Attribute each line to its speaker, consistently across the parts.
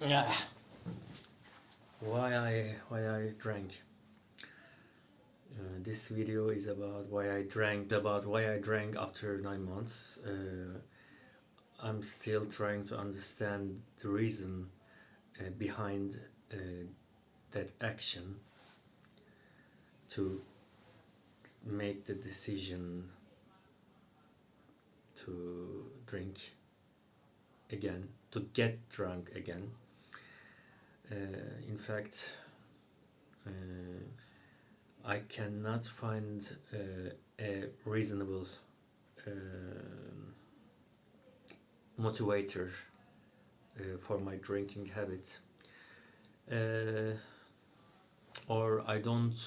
Speaker 1: Ah, why I drank. This video is about why I drank after 9 months. I'm still trying to understand the reason behind that action to make the decision to drink again, to get drunk again. In fact, uh, I cannot find a reasonable motivator for my drinking habit, or I don't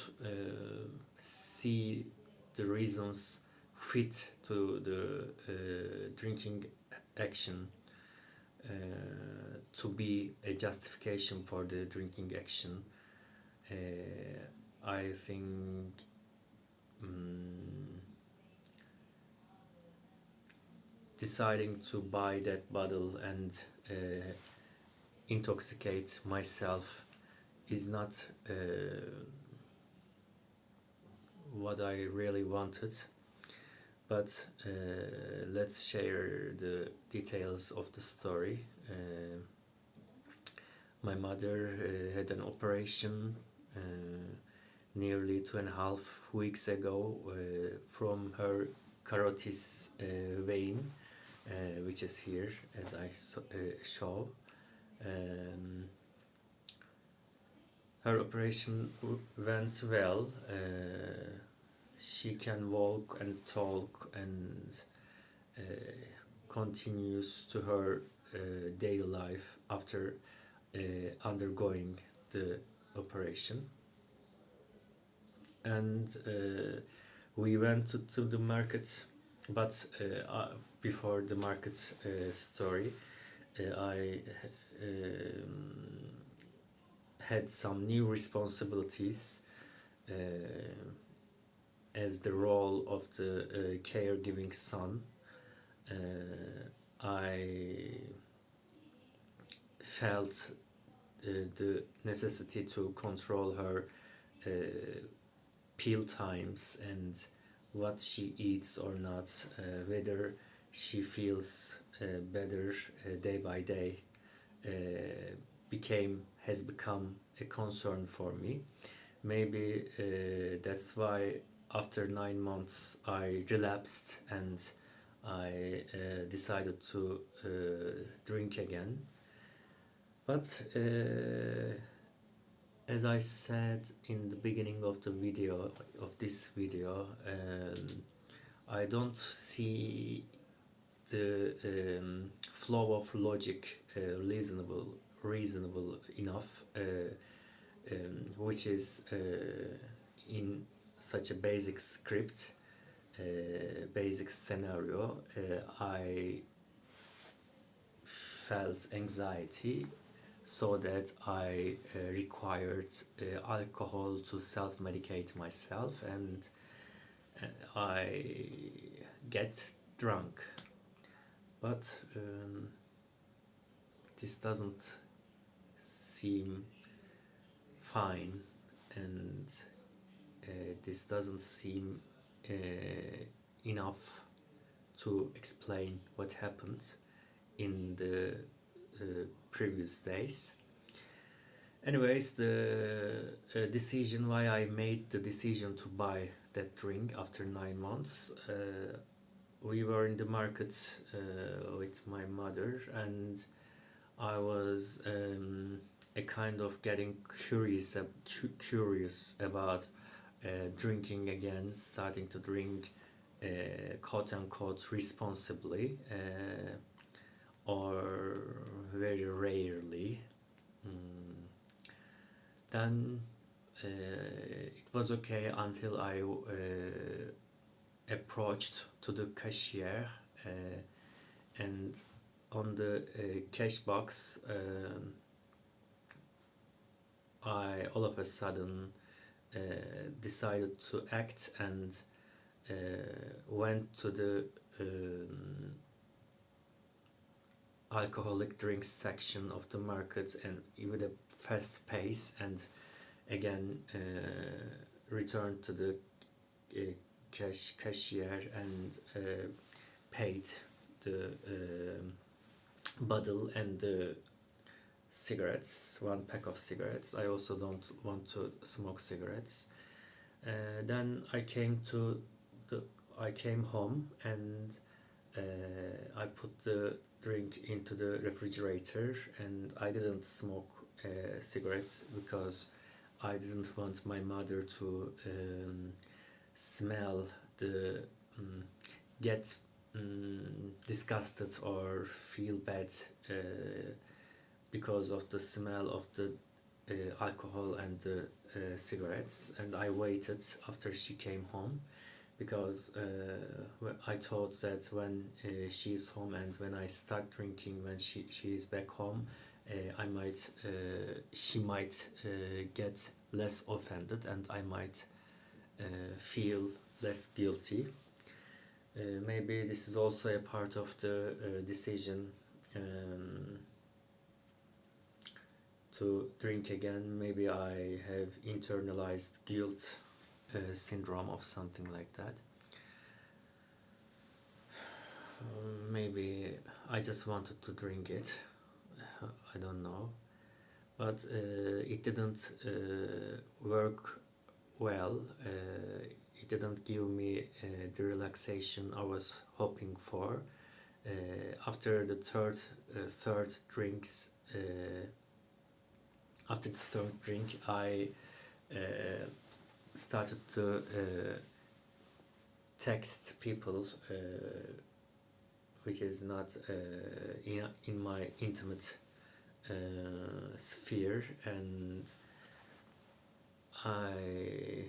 Speaker 1: see the reasons fit to the drinking action to be a justification for the drinking action. I think deciding to buy that bottle and intoxicate myself is not what I really wanted. But let's share the details of the story. My mother had an operation nearly 2.5 weeks ago from her carotid vein, which is here as I show. Her operation went well. She can walk and talk and continues to her daily life after undergoing the operation. And we went to the market, but before the market story, I had some new responsibilities as the role of the caregiving son. I felt the necessity to control her pill times and what she eats or not, whether she feels better day by day, has become a concern for me. Maybe that's why after 9 months I relapsed and I decided to drink again. But as I said in the beginning of this video, I don't see the flow of logic reasonable enough, which is in such a basic script, basic scenario. I felt anxiety, so that I required alcohol to self-medicate myself, and I get drunk. But this doesn't seem fine, and this doesn't seem enough to explain what happened in the previous days. Anyways, the decision why I made the decision to buy that drink after 9 months, we were in the market with my mother, and I was a kind of getting curious about drinking again, starting to drink quote unquote responsibly, or very rarely. Then it was okay until I approached to the cashier, and on the cash box I all of a sudden decided to act and went to the alcoholic drinks section of the market and with a fast pace, and again returned to the cashier and paid the bottle and the cigarettes, one pack of cigarettes. I also don't want to smoke cigarettes. Then I came home and I put the drink into the refrigerator, and I didn't smoke cigarettes because I didn't want my mother to smell the get disgusted or feel bad because of the smell of the alcohol and the cigarettes. And I waited after she came home, because I thought that when she is home and when I start drinking when she is back home, she might get less offended and I might feel less guilty. Maybe this is also a part of the decision to drink again. Maybe I have internalized guilt syndrome of something like that. Maybe I just wanted to drink it. I don't know, but it didn't work well. It didn't give me the relaxation I was hoping for. After the third drinks, after the third drink, I started to text people, which is not in my intimate sphere, and I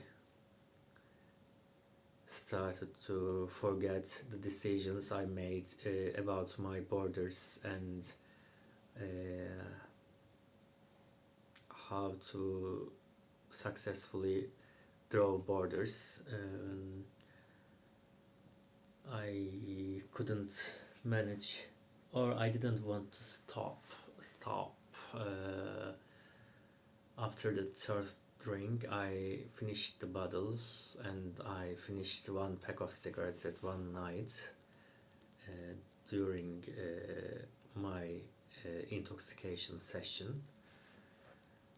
Speaker 1: started to forget the decisions I made about my borders and how to successfully draw borders. I couldn't manage, or I didn't want to stop after the third drink. I finished the bottle and I finished one pack of cigarettes at one night during my intoxication session.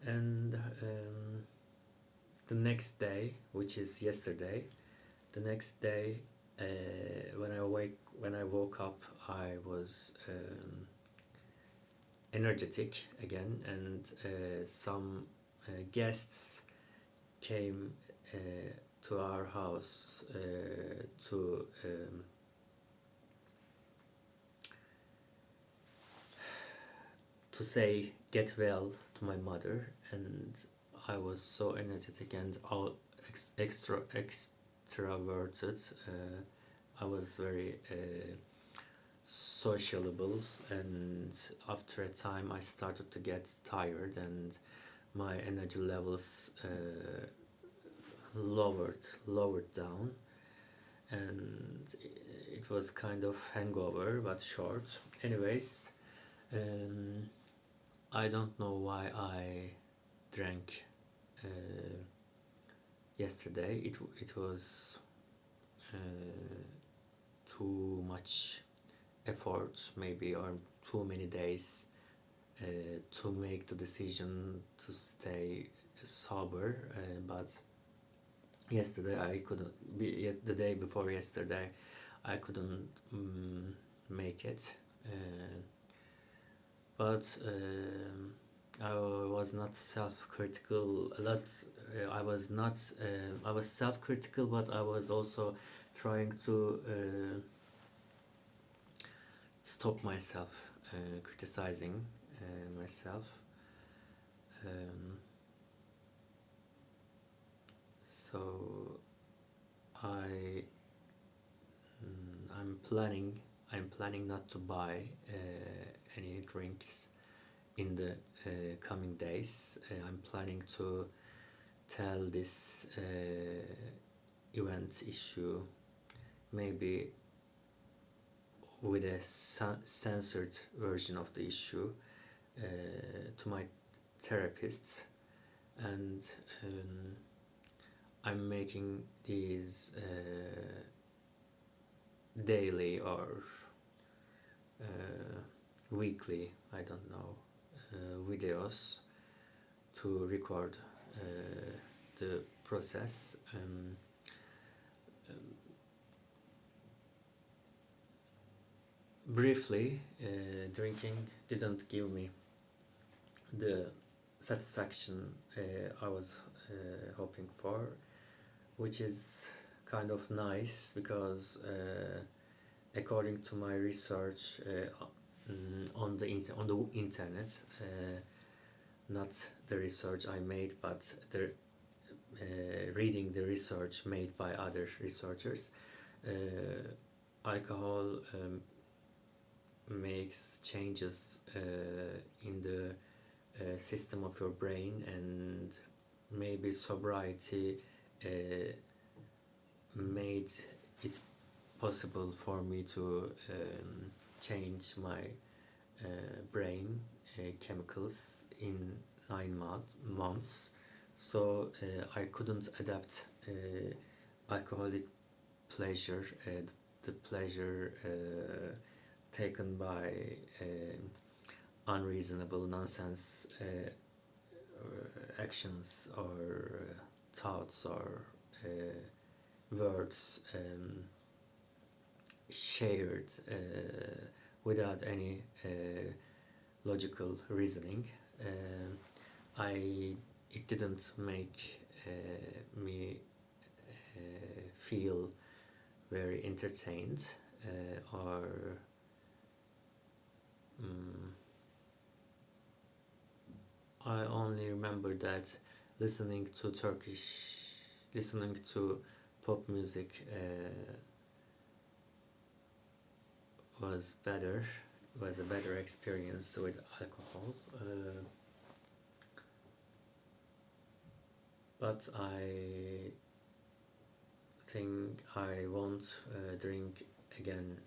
Speaker 1: And the next day, which is yesterday, the next day when I woke up, I was energetic again, and some guests came to our house to say get well to my mother, and I was so energetic and extroverted. I was very sociable, and after a time I started to get tired and my energy levels lowered down, and it was kind of hangover but short. Anyways, I don't know why I drank yesterday. It was too much effort, maybe, or too many days to make the decision to stay sober. But yesterday I couldn't. The day before yesterday, I couldn't make it. But I was not self-critical a lot. I was self-critical, but I was also trying to stop myself criticizing myself. So I'm planning not to buy any drinks in the coming days. I'm planning to tell this event issue maybe with a censored version of the issue to my therapist, and I'm making these daily or weekly, I don't know, videos to record the process. Briefly, drinking didn't give me the satisfaction I was hoping for, which is kind of nice because according to my research on the internet, not the research I made, but the reading the research made by other researchers, alcohol makes changes in the system of your brain, and maybe sobriety made it possible for me to change my brain chemicals in 9 months. So I couldn't adapt alcoholic pleasure, the pleasure taken by unreasonable nonsense actions or thoughts or words shared without any logical reasoning. It didn't make me feel very entertained or I only remember that listening to pop music was a better experience with alcohol. But I think I won't drink again